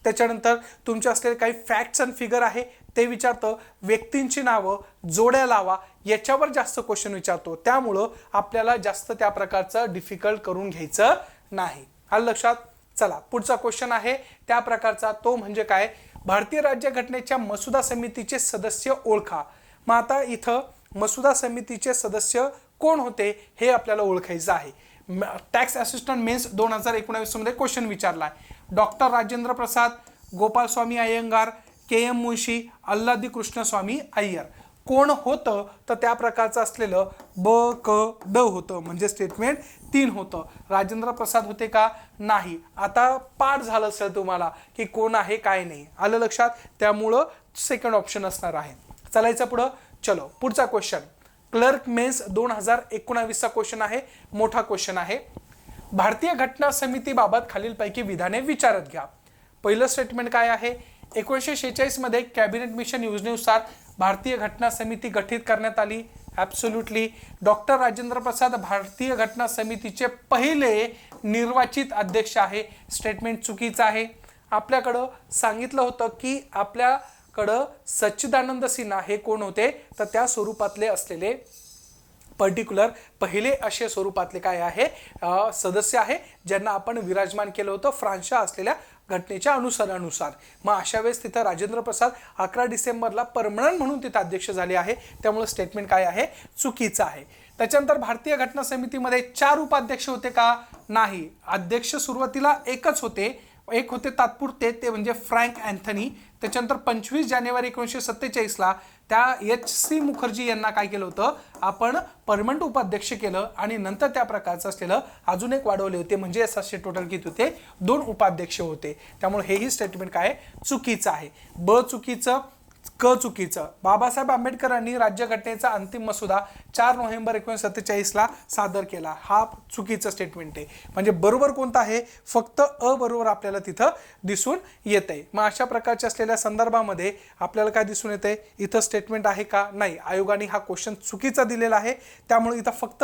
त्याच्यानंतर तुमचे असलेले काही फॅक्ट्स अँड फिगर आहे ते विचारतं, व्यक्तींची नावं, जोड्या लावा, याच्यावर जास्त क्वेश्चन विचारतो. त्यामुळं आपल्याला जास्त त्या प्रकारचं डिफिकल्ट करून घ्यायचं नाही. आलं लक्षात. चला पुढचा क्वेश्चन आहे त्या प्रकारचा, तो म्हणजे काय, भारतीय राज्यघटनेच्या मसुदा समितीचे सदस्य ओळखा. मग आता इथं मसुदा समितीचे सदस्य कोण होते हे आपल्याला ओळखायचं आहे. टॅक्स असिस्टंट मेन्स 2019 मध्ये क्वेश्चन विचारलाय. डॉक्टर राजेंद्र प्रसाद, गोपालस्वामी अय्यंगार, KM मुंशी, अल्लादी कृष्णस्वामी अय्यर. कोण होतं, तर त्या प्रकारचं असलेलं ब क ड होतं, म्हणजे स्टेटमेंट 3 होतं. राजेंद्र प्रसाद होते का, नाही. आता पाठ झालं असेल तुम्हाला की कोण आहे काय नाही, आलं लक्षात. त्यामुळं सेकंड ऑप्शन असणार आहे. चालायचं पुढं. चलो पुढचा क्वेश्चन, क्लर्क मेन्स 2019चा क्वेश्चन आहे, मोठा क्वेश्चन आहे. भारतीय घटना समितीबाबत खालीलपैकी विधाने विचारत घ्या. पहिलं स्टेटमेंट काय आहे, 1946 मध्ये कॅबिनेट मिशन योजनेनुसार भारतीय घटना समिती गठीत करण्यात आली, ॲब्सोल्युटली. डॉक्टर राजेंद्र प्रसाद भारतीय घटना समितीचे पहिले निर्वाचित अध्यक्ष आहे, स्टेटमेंट चुकीचं आहे. आपल्याकडं सांगितलं होतं की आपल्याकडं सच्चिदानंद सिन्हा हे कोण होते, तर त्या स्वरूपातले असलेले पर्टिक्युलर पहिले असे स्वरूपातले काय आहे सदस्य आहे, ज्यांना आपण विराजमान केलं होतं फ्रान्सच्या असलेल्या घटनेच्या अनुसार. मग अशा वेळेस तिथं राजेंद्र प्रसाद 11 डिसेंबरला परमनंट म्हणून तिथं अध्यक्ष झाले आहे, त्यामुळे स्टेटमेंट काय आहे, चुकीचं आहे. त्याच्यानंतर भारतीय घटना समितीमध्ये 4 उपाध्यक्ष होते का, नाही. अध्यक्ष सुरुवातीला एकच होते, एक होते तात्पुरते, ते म्हणजे फ्रँक अँथनी. त्याच्यानंतर 25 जानेवारी 1947ला त्या HC मुखर्जी यांना काय केलं होतं, आपण परमनंट उपाध्यक्ष केलं आणि नंतर त्या प्रकारचं असलेलं अजून एक वाढवले होते, म्हणजे असे टोटल किती होते, 2 उपाध्यक्ष होते. त्यामुळे हेही स्टेटमेंट काय चुकीचं आहे. ब चुकीचं, क चुकीचं. बाबासाहेब आंबेडकरांनी राज्यघटनेचा अंतिम मसुदा 4 नोव्हेंबर 1947ला सादर केला, हा चुकीचं स्टेटमेंट आहे. म्हणजे बरोबर कोणतं आहे, फक्त अ बरोबर आपल्याला तिथं दिसून येते. मग अशा प्रकारच्या असलेल्या संदर्भामध्ये आपल्याला काय दिसून येते, इथं स्टेटमेंट आहे का, नाही. आयोगाने हा क्वेश्चन चुकीचा दिलेला आहे, त्यामुळे इथं फक्त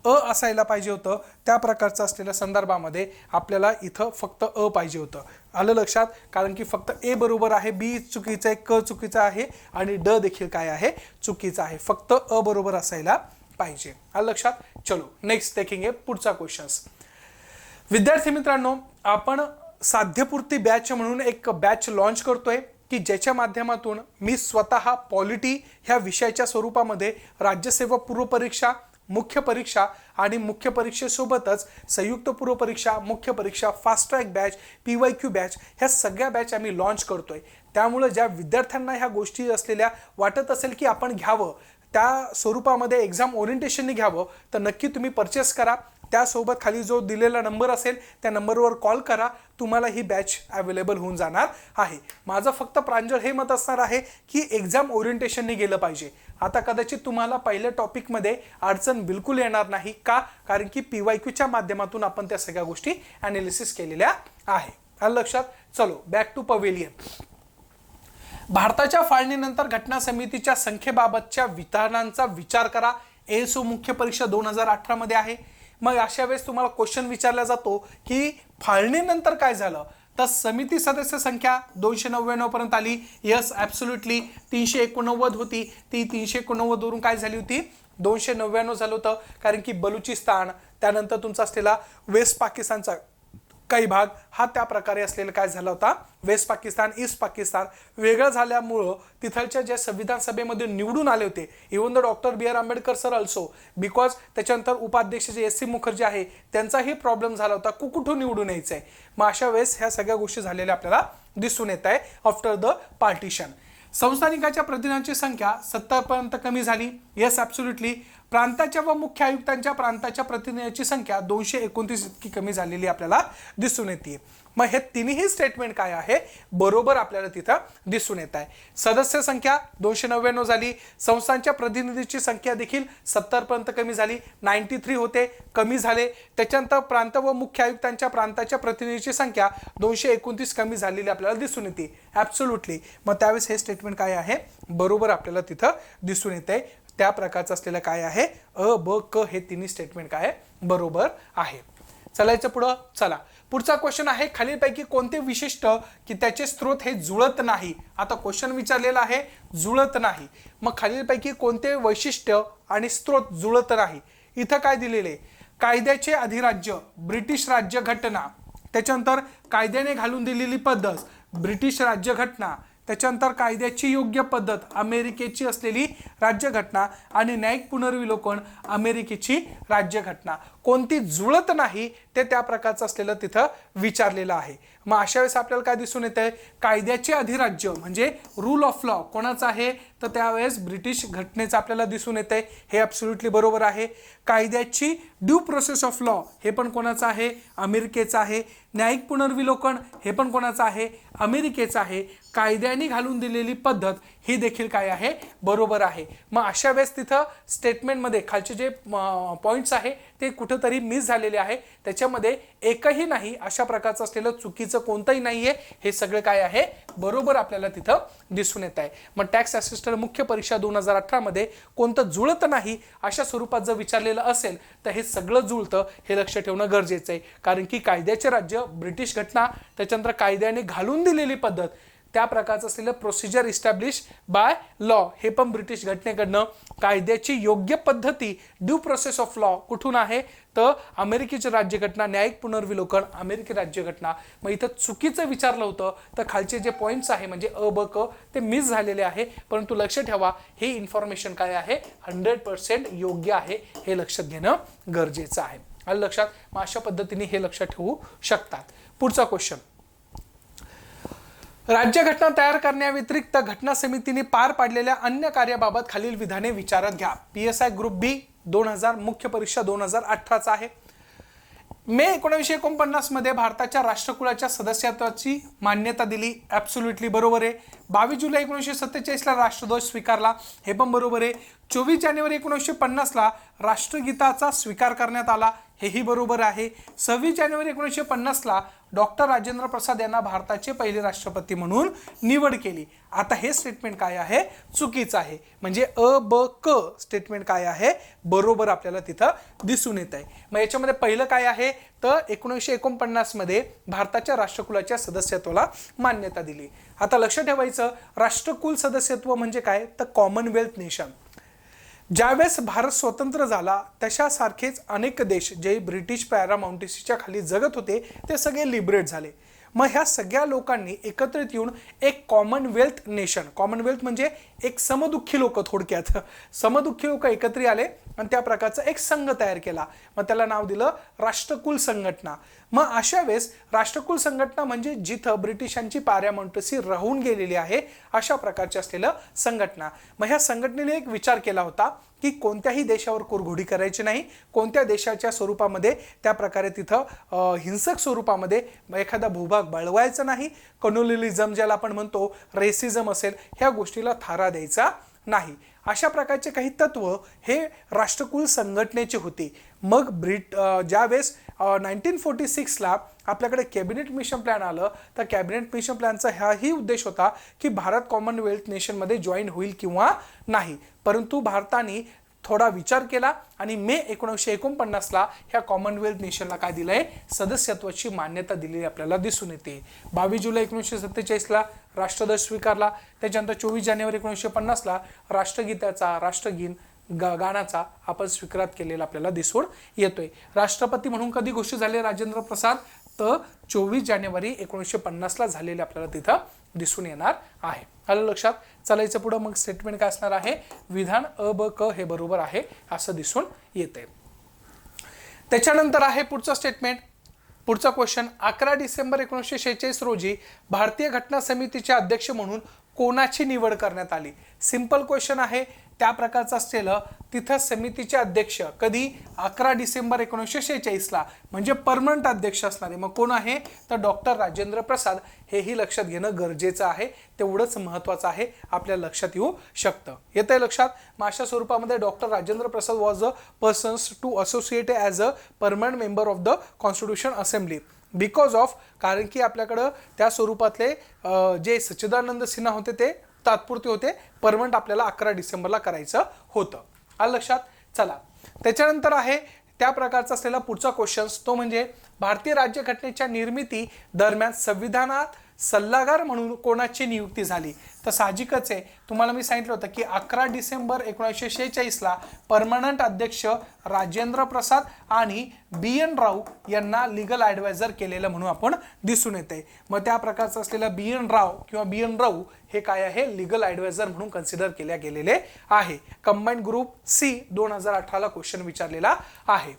असायला पाहिजे होतं, त्या प्रकारचं असलेल्या संदर्भामध्ये आपल्याला इथं फक्त पाहिजे होतं. आलं लक्षात? कारण की फक्त ए बरोबर आहे, बी चुकीचं आहे, क चुकीचं आहे आणि ड देखील काय आहे, चुकीचं आहे. फक्त बरोबर असायला पाहिजे. आलं लक्षात? चलो नेक्स्ट देखेंगे पुढचा क्वेश्चन्स. विद्यार्थी मित्रांनो, आपण साध्यपूर्ती बॅच म्हणून एक बॅच लॉन्च करतोय की ज्याच्या माध्यमातून मी स्वतः पॉलिटी ह्या विषयाच्या स्वरूपामध्ये राज्यसेवा पूर्व परीक्षा, मुख्य परीक्षा आणि मुख्य परीक्षेसोबतच संयुक्त पूर्व परीक्षा, मुख्य परीक्षा, fast track batch, PYQ batch ह्या सगळ्या बॅच आम्ही लॉन्च करतोय. त्यामुळे ज्या विद्यार्थ्यांना ह्या गोष्टी असलेल्या वाटत असेल की आपण घ्यावं, त्या स्वरूपामध्ये एक्झाम ओरिएंटेशनने घ्यावं, तर नक्की तुम्ही परचेस करा. त्यासोबत खाली जो दिलेला नंबर असेल त्या नंबरवर कॉल करा, तुम्हाला ही बॅच अवेलेबल होऊन जाणार आहे. माझं फक्त प्रांजळ हे मत असणार आहे की एक्झाम ओरिएंटेशनने गेलं पाहिजे. आता कदाचित तुम्हाला पहिल्या टॉपिकमध्ये अडचण बिलकुल येणार नाही. का? कारण की PYQच्या माध्यमातून आपण त्या सगळ्या गोष्टी ॲनालिसिस केलेल्या आहे. आलं लक्षात? चलो बॅक टू पवेलियन. भारताच्या फाळणीनंतर घटना समितीच्या संख्येबाबतच्या विधानांचा विचार करा. ASO मुख्य परीक्षा 2018 मध्ये आहे. मग अशा वेळेस तुम्हाला क्वेश्चन विचारला जातो की फाळणीनंतर काय झालं, तर समिती सदस्य संख्या 299 पर्यंत आली. Yes absolutely. 389 होती, ती 389 वरून काय झाली होती, 299 झालं होतं. कारण की बलुचिस्तान, त्यानंतर तुमचा असलेला वेस्ट पाकिस्तानचा काही भाग हा त्या प्रकारे असलेला काय झाला होता, वेस्ट पाकिस्तान, ईस्ट पाकिस्तान वेगळं झाल्यामुळं तिथलच्या ज्या संविधान सभेमध्ये निवडून आले होते, even the doctor BR Ambedkar sir also, because त्याच्यानंतर उपाध्यक्ष जे SC मुखर्जी आहे त्यांचाही प्रॉब्लेम झाला होता, कुठून निवडून यायचं आहे. मग अशा वेळेस ह्या सगळ्या गोष्टी झालेल्या आपल्याला दिसून येत आहे आफ्टर द पार्टिशन. संस्थानिकाच्या प्रतिनिधींची संख्या 70 पर्यंत कमी झाली. Yes absolutely. प्रांताच्या व मुख्य आयुक्तांच्या प्रांताच्या प्रतिनिधींची संख्या 229 इतकी कमी झालेली आपल्याला दिसून येते. मग हे तिन्ही स्टेटमेंट काय आहे, बरोबर आपल्याला तिथं दिसून येत आहे. सदस्य संख्या 299 झाली. संस्थांच्या प्रतिनिधीची संख्या देखील 70 पर्यंत कमी झाली. 93 होते, कमी झाले. त्याच्यानंतर प्रांत व मुख्य आयुक्तांच्या प्रांताच्या प्रतिनिधीची संख्या 229 कमी झालेली आपल्याला दिसून येते. ॲब्सोल्युटली. मग त्यावेळेस हे स्टेटमेंट काय आहे, बरोबर आपल्याला तिथं दिसून येते. त्या प्रकारचं असलेलं काय आहे, ब क हे तिन्ही स्टेटमेंट काय आहे, बरोबर आहे. चलायचं पुढं. चला पुढचा क्वेश्चन आहे, खालीलपैकी कोणते विशिष्ट की त्याचे स्रोत हे जुळत नाही. आता क्वेश्चन विचारलेला आहे जुळत नाही. मग खालीलपैकी कोणते वैशिष्ट्य आणि स्रोत जुळत नाही. इथं काय दिलेले, कायद्याचे अधिराज्य, ब्रिटिश राज्यघटना, त्याच्यानंतर कायद्याने घालून दिलेली पद्धत, ब्रिटिश राज्यघटना, त्याच्यानंतर कायद्याची योग्य पद्धत, अमेरिकेची असलेली राज्यघटना आणि न्यायिक पुनर्विलोकन, अमेरिकेची राज्यघटना. कोणती जुळत नाही ते त्या प्रकारचं असलेलं तिथं विचारलेलं आहे. मग अशा वेळेस आपल्याला काय दिसून येतंय, कायद्याचे अधिराज्य म्हणजे रूल ऑफ लॉ कोणाचं आहे, तर त्यावेळेस ब्रिटिश घटनेचं आपल्याला दिसून येतंय. हे ॲब्सोल्युटली बरोबर आहे. कायद्याची ड्यू प्रोसेस ऑफ लॉ हे पण कोणाचं आहे, अमेरिकेचं आहे. न्यायिक पुनर्विलोकन हे पण कोणाचं आहे, अमेरिकेचं आहे. कायद्याने घालून दिलेली पद्धत ही देखील काय आहे, बरोबर आहे. मग अशा वेळेस तिथं स्टेटमेंटमध्ये खालचे जे पॉईंट्स आहे ते कुठंतरी मिस झालेले आहे. त्याच्यामध्ये एकही नाही अशा प्रकारचं असलेलं चुकीचं कोणतंही नाहीये. हे सगळं काय आहे, बरोबर आपल्याला तिथं दिसून येत आहे. मग टॅक्स असिस्टंट मुख्य परीक्षा 2018 मध्ये कोणतं जुळत नाही अशा स्वरूपात जर विचारलेलं असेल तर हे सगळं जुळतं हे लक्ष ठेवणं गरजेचं आहे. कारण की कायद्याचे राज्य, ब्रिटिश घटना, त्याच्यानंतर कायद्याने घालून दिलेली पद्धत, त्या प्रकारचं असलेलं प्रोसिजर इस्टॅब्लिश बाय लॉ हे पण ब्रिटिश घटनेकडनं. कायद्याची योग्य पद्धती, ड्यू प्रोसेस ऑफ लॉ कुठून आहे, तर अमेरिकेची राज्यघटना, न्यायिक पुनर्विलोकन, अमेरिकी राज्यघटना. मग इथं चुकीचं विचारलं होतं तर खालचे जे पॉईंट्स आहे म्हणजे ब क ते मिस झालेले आहे. परंतु लक्ष ठेवा हे इन्फॉर्मेशन काय आहे, 100% योग्य आहे हे लक्षात घेणं गरजेचं आहे. आलं लक्षात. मग अशा पद्धतीने हे लक्षात ठेवू शकतात. पुढचा क्वेश्चन, राज्यघटना तयार करण्याव्यतिरिक्त घटना समितीने पार पाडलेल्या अन्य कार्याबाबत खालील विधाने विचारात घ्या. PSI ग्रुप B 2000 मुख्य परीक्षा 2018 आहे. मे 1949 मध्ये भारताच्या राष्ट्रकुळाच्या सदस्यत्वाची मान्यता दिली. ॲब्सोल्युटली बरोबर आहे. 22 जुलै 1947 ला राष्ट्रध्वज स्वीकारला. हे पण बरोबर आहे. 24 जानेवारी 1950 ला राष्ट्रगीताचा स्वीकार करण्यात आला. हेही बरोबर आहे. 26 जानेवारी 1950 ला डॉक्टर राजेंद्र प्रसाद यांना भारताचे पहिले राष्ट्रपती म्हणून निवड केली. आता हे स्टेटमेंट काय आहे, चुकीचं आहे. म्हणजे अ ब क स्टेटमेंट काय आहे, बरोबर आपल्याला तिथं दिसून येत आहे. मग याच्यामध्ये पहिलं काय आहे, तर 1949 मध्ये भारताच्या राष्ट्रकुलाच्या सदस्यत्वाला मान्यता दिली. आता लक्ष ठेवायचं, राष्ट्रकुल सदस्यत्व म्हणजे काय, तर कॉमनवेल्थ नेशन. ज्यावेळेस भारत स्वतंत्र झाला तशासारखेच अनेक देश जे ब्रिटिश पॅरामाउंटेसीच्या खाली जगत होते ते सगळे लिबरेट झाले. मग ह्या सगळ्या लोकांनी एकत्रित येऊन एक कॉमनवेल्थ नेशन, कॉमनवेल्थ म्हणजे एक समदुःखी लोक, थोडक्यात समदुःखी लोक एकत्रित आले आणि त्या प्रकारचा एक संघ तयार केला. मग त्याला नाव दिलं राष्ट्रकुल संघटना. मग अशा वेळेस राष्ट्रकुल संघटना म्हणजे जिथं ब्रिटिशांची पॅरामाउंटेसी राहून गेलेली आहे अशा प्रकारची असलेलं संघटना. मग ह्या संघटनेने एक विचार केला होता की कोणत्याही देशावर कुरघोडी करायची नाही, कोणत्या देशाच्या स्वरूपामध्ये त्या प्रकारे तिथं हिंसक स्वरूपामध्ये एखादा भूभाग बळवायचा नाही, कॉलोनियलिझम ज्याला आपण म्हणतो, रेसिझम असेल, ह्या गोष्टीला थारा द्यायचा नाही. अशा प्रकारचे काही तत्व हे राष्ट्रकुल संघटनेचे होते. मग ज्यावेळेस 1946ला आपल्याकडे कॅबिनेट मिशन प्लॅन आलं, तर कॅबिनेट मिशन प्लॅनचा हाही उद्देश होता की भारत कॉमनवेल्थ नेशनमध्ये जॉईन होईल किंवा नाही. परंतु भारताने थोडा विचार केला आणि मे 1949ला ह्या कॉमनवेल्थ नेशनला काय दिलंय, सदस्यत्वाची मान्यता दिलेली आपल्याला दिसून येते. 22 जुलै 1947ला राष्ट्रध्वज स्वीकारला. त्याच्यानंतर 24 जानेवारी 1950ला राष्ट्रगीताचा, गाण्याचा आपण स्वीकार केलेला आपल्याला दिसून येतोय. राष्ट्रपती म्हणून कधी घोषित झाले राजेंद्र प्रसाद, तर 24 जानेवारी 1950ला झालेले आपल्याला तिथं दिसून येणार आहे. आलं लक्षात. चालायचं पुढं. मग स्टेटमेंट काय असणार आहे, विधान अ ब क हे बरोबर आहे असं दिसून येते. त्याच्यानंतर आहे पुढचं स्टेटमेंट. पुढचा क्वेश्चन, 11 डिसेंबर 1946 रोजी भारतीय घटना समितीचे अध्यक्ष म्हणून कोणाची निवड करण्यात आली. सिंपल क्वेश्चन आहे. त्या प्रकारचं असलेलं तिथं समितीचे अध्यक्ष कधी, 11 डिसेंबर 1946ला, म्हणजे परमनंट अध्यक्ष असणारे. मग कोण आहे, तर डॉक्टर राजेंद्र प्रसाद. हेही लक्षात घेणं गरजेचं आहे, तेवढंच महत्त्वाचं आहे, आपल्या लक्षात येऊ शकतं. येतंय लक्षात. मग अशा स्वरूपामध्ये doctor Rajendra Prasad was a persons to associate as a permanent member of the constitution assembly because of, कारण की आपल्याकडं त्या स्वरूपातले जे सच्चिदानंद सिन्हा होते ते तात्पुरते होते, परमनंट आपल्याला 11 डिसेंबरला करायचं होतं. आलं लक्षात. चला, त्याच्यानंतर आहे त्या प्रकारचा असलेला पुढचा क्वेश्चन, तो म्हणजे भारतीय राज्यघटनेच्या निर्मिती दरम्यान संविधानात सल्लागार म्हणून कोणाची नियुक्ती झाली. तर साहजिकच आहे, तुम्हाला मी सांगितलं होतं की 11 डिसेंबर 1946ला परमनंट अध्यक्ष राजेंद्र प्रसाद आणि BN राव यांना लिगल ॲडवायझर केलेलं म्हणून आपण दिसून येते. मग त्या प्रकारचं असलेलं BN राव किंवा BN राव हे काय आहे, लिगल ॲडवायझर म्हणून कन्सिडर केले गेलेले आहे. कंबाईंड ग्रुप C 2018ला क्वेश्चन विचारलेला आहे.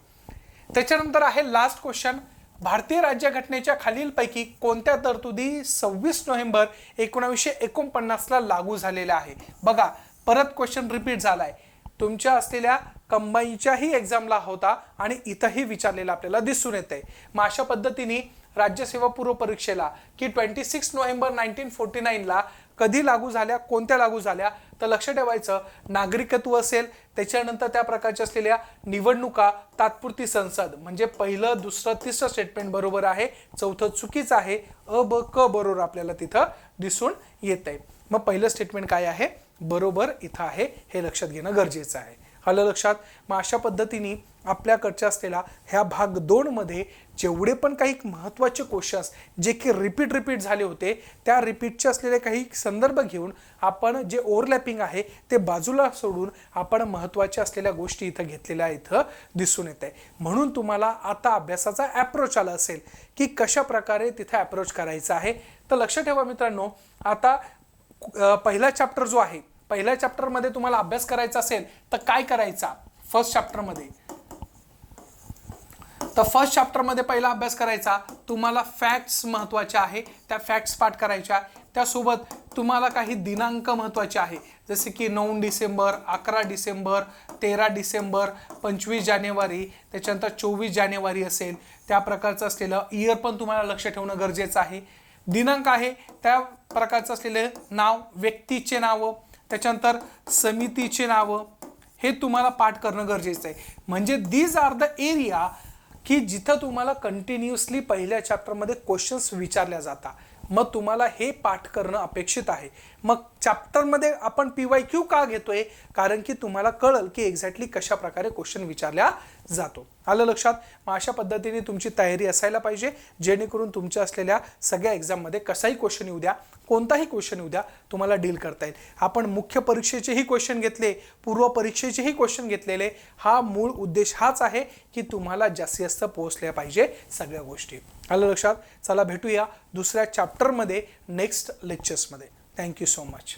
त्याच्यानंतर आहे लास्ट क्वेश्चन, भारतीय राज्यघटनेच्या खालीलपैकी कोणत्या तरतुदी 26 नोव्हेंबर 1949ला लागू झालेल्या आहे. बघा, परत क्वेश्चन रिपीट झालाय. तुमच्या असलेल्या कंबाईनच्याही एक्झामला होता आणि इथंही विचारलेला आपल्याला दिसून येते. मग अशा पद्धतीने राज्यसेवा पूर्व परीक्षेला की 26 नोव्हेंबर 1949ला कधी लागू झाल्या, कोणत्या लागू झाल्या, तर लक्ष ठेवायचं, नागरिकत्व असेल, त्याच्यानंतर त्या प्रकारच्या असलेल्या निवडणुका, तात्पुरती संसद, म्हणजे पहिलं, दुसरं, तिसरं स्टेटमेंट बरोबर आहे, चौथं चुकीचं आहे, अ ब क बरोबर आपल्याला तिथं दिसून येत आहे. मग पहिलं स्टेटमेंट काय आहे, बरोबर इथं आहे, हे लक्षात घेणं गरजेचं आहे. आलं लक्षात. मग अशा पद्धतीने आपल्याकडच्या असलेला ह्या भाग 2 मध्ये जेवढे पण काही महत्त्वाचे क्वेश्चन्स जे की रिपीट झाले होते, त्या रिपीटचे असलेले काही संदर्भ घेऊन आपण जे ओव्हरलॅपिंग आहे ते बाजूला सोडून आपण महत्त्वाच्या असलेल्या गोष्टी इथं घेतलेल्या इथं दिसून येत आहे. म्हणून तुम्हाला आता अभ्यासाचा ॲप्रोच आला असेल की कशा प्रकारे तिथे ॲप्रोच करायचा आहे. तर लक्ष ठेवा मित्रांनो, आता पहिला चॅप्टर जो आहे, पहिल्या चॅप्टरमध्ये तुम्हाला अभ्यास करायचा असेल तर काय करायचा, फर्स्ट चॅप्टरमध्ये पहिला अभ्यास करायचा. तुम्हाला फॅक्ट्स महत्त्वाचे आहे, त्या फॅक्ट्स पाठ करायच्या. त्यासोबत तुम्हाला काही दिनांक महत्त्वाचे आहे, जसे की 9 डिसेंबर, 11 डिसेंबर, 13 डिसेंबर, 25 जानेवारी, त्याच्यानंतर 24 जानेवारी असेल, त्या प्रकारचं असलेलं इयर पण तुम्हाला लक्ष ठेवणं गरजेचं आहे. दिनांक आहे, त्या प्रकारचं असलेले नाव, व्यक्तीचे नावं, त्याच्यानंतर समितीचे नावं, हे तुम्हाला पाठ करणं गरजेचं आहे. म्हणजे दीज आर द एरिया की जिथं तुम्हाला कंटिन्युअसली पहिल्या चॅप्टरमध्ये क्वेश्चन्स विचारल्या जातात, मग तुम्हाला हे पाठ करणं अपेक्षित आहे. मग चॅप्टरमध्ये आपण PYQ का घेतोय? कारण की तुम्हाला कळल की एक्झॅक्टली कशा प्रकारे क्वेश्चन विचारल्या जातो. आलं लक्षात? मग अशा पद्धतीने तुमची तयारी असायला पाहिजे, जेणेकरून तुमच्या असलेल्या सगळ्या एक्झाममध्ये कसाही क्वेश्चन येऊ द्या, कोणताही क्वेश्चन येऊ द्या, तुम्हाला डील करता येईल. आपण मुख्य परीक्षेचेही क्वेश्चन घेतले, पूर्व परीक्षेचेही क्वेश्चन घेतलेले. हा मूळ उद्देश हाच आहे की तुम्हाला जास्तीत जास्त पोहोचल्या पाहिजे सगळ्या गोष्टी. आलं लक्षात? चला भेटूया दुसऱ्या चॅप्टरमध्ये नेक्स्ट लेक्चर्समध्ये. Thank you so much.